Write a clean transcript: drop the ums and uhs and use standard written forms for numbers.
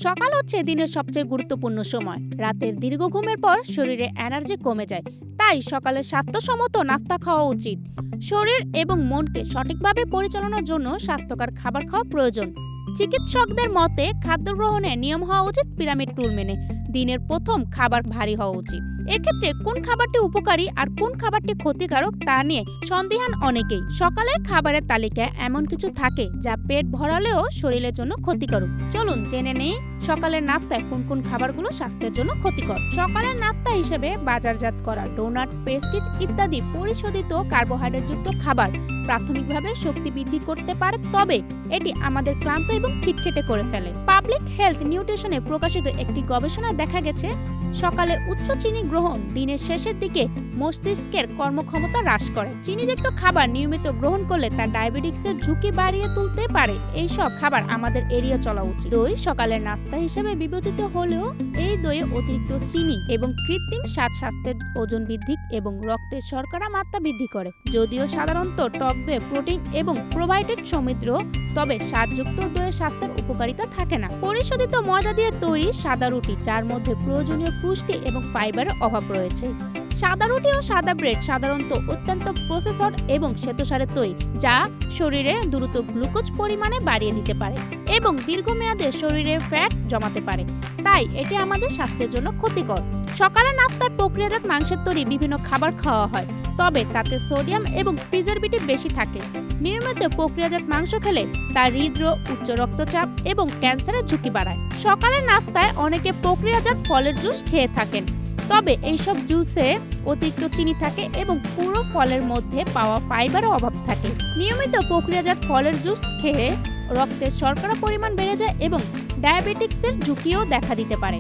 সকাল হচ্ছে দিনের সবচেয়ে গুরুত্বপূর্ণ সময়। রাতের দীর্ঘ ঘুমের পর শরীরে এনার্জি কমে যায়, তাই সকালে স্বাস্থ্যসম্মত নাস্তা খাওয়া উচিত। শরীর এবং মনকে সঠিকভাবে পরিচালনার জন্য স্বাস্থ্যকর খাবার খাওয়া প্রয়োজন। চিকিৎসকদের মতে খাদ্য গ্রহণে নিয়ম হওয়া উচিত পিরামিড রুল মেনে। দিনের প্রথম খাবার ভারী হওয়া উচিত। এক্ষেত্রে কোন খাবারটি উপকারী আর কোন খাবারটি ক্ষতিকারক তা নিয়ে সন্দিহান অনেকেই। সকালের খাবারের তালিকায় এমন কিছু থাকে যা পেট ভরালেও শরীরের জন্য ক্ষতিকারক। চলুন জেনে নেই সকালের নাস্তায় কোন কোন খাবারগুলো স্বাস্থ্যের জন্য ক্ষতিকর। সকালের নাস্তা হিসেবে বাজারজাত করা ডোনাট, পেস্ট্রিজ ইত্যাদি পরিশোধিত কার্বোহাইড্রেটযুক্ত খাবার প্রাথমিকভাবে শক্তি বৃদ্ধি করতে পারে, তবে এটি আমাদের ক্লান্ত এবং খিটখিটে করে ফেলে। পাবলিক হেলথ নিউট্রিশনে প্রকাশিত একটি গবেষণায় দেখা গেছে সকালে উচ্চ চিনি গ্রহণ দিনের শেষের দিকে মস্তিষ্কের কর্মক্ষমতা হ্রাস করে। চিনিযুক্ত খাবার নিয়মিত গ্রহণ করলে তা ডায়াবেটিসের ঝুঁকি বাড়িয়ে তুলতে পারে। এই সব খাবার আমাদের এড়িয়ে চলা উচিত। দই সকালের নাস্তা হিসেবে বিবেচিত হলেও এই দইয়ে অতিরিক্ত চিনি এবং কৃত্রিম স্বাদ স্বাস্থ্যের ওজন বৃদ্ধি এবং রক্তের শর্করা মাত্রা বৃদ্ধি করে। যদিও সাধারণত টক দইয়ে প্রোটিন এবং প্রোবায়োটিক সমৃদ্ধ, তবে স্বাদযুক্ত দইয়ের স্বাস্থ্যের উপকারিতা থাকে না। পরিশোধিত ময়দা দিয়ে তৈরি সাদা রুটি, যার মধ্যে প্রয়োজনীয় পুষ্টি এবং ফাইবারের অভাব রয়েছে। সাদা রুটি ও সাদা ব্রেড সাধারণত অত্যন্ত প্রসেসড এবং শ্বেতসারে তৈরি, যা শরীরে দ্রুত গ্লুকোজ পরিমাণে বাড়িয়ে দিতে পারে এবং দীর্ঘমেয়াদে শরীরে ফ্যাট জমাতে পারে, তাই এটি আমাদের স্বাস্থ্যের জন্য ক্ষতিকর। সকালে নাস্তায় প্রক্রিয়াজাত মাংসের তৈরি বিভিন্ন খাবার খাওয়া হয়, তবে তাতে সোডিয়াম এবং প্রিজারভেটিভ বেশি থাকে। নিয়মিত প্রক্রিয়াজাত মাংস খেলে তা হৃদরোগ, উচ্চ রক্তচাপ এবং ক্যান্সারের ঝুঁকি বাড়ায়। সকালের নাস্তায় অনেকে প্রক্রিয়াজাত ফলের জুস খেয়ে থাকেন, তবে এইসব জুসে অতিরিক্ত চিনি থাকে এবং পুরো ফলের মধ্যে পাওয়া ফাইবারের অভাব থাকে। নিয়মিত প্রক্রিয়াজাত ফলের জুস খেয়ে রক্তের শর্করা পরিমাণ বেড়ে যায় এবং ডায়াবেটিসের ঝুঁকিও দেখা দিতে পারে।